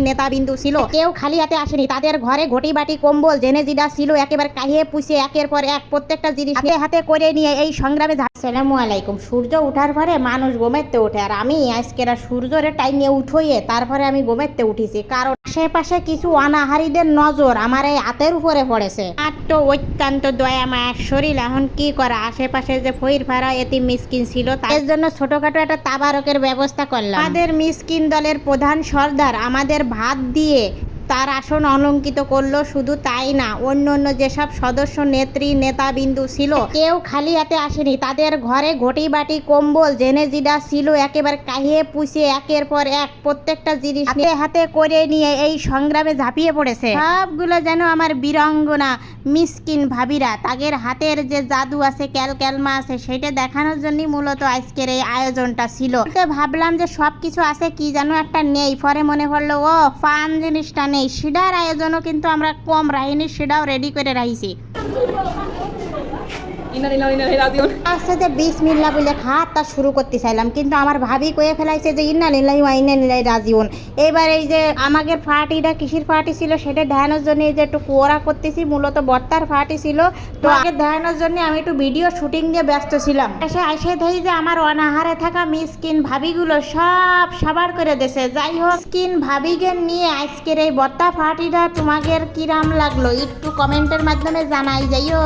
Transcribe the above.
নেতাবিন্দু ছিল, কেউ খালি হাতে আসেনি। তাদের ঘরে ঘটি বাটি কম্বল জেনে জিডা ছিল একেবারে কাহিয়ে পুষে একের পর এক প্রত্যেকটা জিনিস হাতে হাতে করে নিয়ে এই সংগ্রামে। আসসালামু আলাইকুম। সূর্য উঠার পরে মানুষ ঘুমেতে ওঠে, আর আমি আজকের সূর্যের টাইম নিয়ে উঠইয়ে তারপরে আমি ঘুমেতে উঠেছি, কারণ আশেপাশে কিছু অনাহারীদের নজর আমার এই হাতের উপরে পড়েছে। আর তো অত্যন্ত দয়া মায়ের শরীর, এখন কি করা, আশেপাশে যে ফইর ফাড়া এতি মিসকিন ছিল তার জন্য ছোটখাটো একটা তাবারকের ব্যবস্থা করলাম। আমাদের মিসকিন দলের প্রধান সর্দার আমাদের ভাত দিয়ে তার আসন অলঙ্কিত করলো। শুধু তাই না, অন্য অন্য যেসব সদস্য নেত্রী নেতাবিন্দু ছিল কেউ খালি হাতে আসেনি। তাদের ঘরে ঘটি বাটি কম্বল জেনে জিডা ছিল একেবারে কাহিয়ে পুষে একের পর এক প্রত্যেকটা জিনিস হাতে হাতে করে নিয়ে এই সংগ্রামে ঝাঁপিয়ে পড়েছে। সবগুলো যেন আমার বীরাঙ্গনা মিসকিন ভাবিরা, তাদের হাতের যে জাদু আছে, ক্যালক্যালমা আছে, সেটা দেখানোর জন্যই মূলত আজকের এই আয়োজনটা ছিল। ভাবলাম যে সব কিছু আছে, কি যেন একটা নেই, পরে মনে পড়লো ও ফান জিনিসটা নেই। সেটার আয়োজনও কিন্তু আমরা কম রাখিনি, সেটাও রেডি করে রাখছি। আস্তে বিসমিল্লাহ বলে খাওয়াটা শুরু করতে চাইলাম, কিন্তু আমার ভাবি কয়ে ফেলাইছে যে ইন্না নিলাই ওয়াইনা নিলাই রাজিউন। এবার এই যে আমাদের পার্টিটা কিসির পার্টি ছিল সেটা ধ্যানের জন্য এই যে একটু কোরা করতেছি, মূলত বর্তার পার্টি ছিল, তো আগে ধ্যানের জন্য আমি একটু ভিডিও শুটিং দিয়ে ব্যস্ত ছিলাম। এসে দেখি যে আমার অনাহারে থাকা মিসকিন ভাবিগুলো সব সাবার করে দেছে। যাই হোক, মিসকিন ভাবিকে নিয়ে আজকের এই বর্তা পার্টিটা তোমাদের কিরাম লাগলো একটু কমেন্টের মাধ্যমে জানাই যাইও।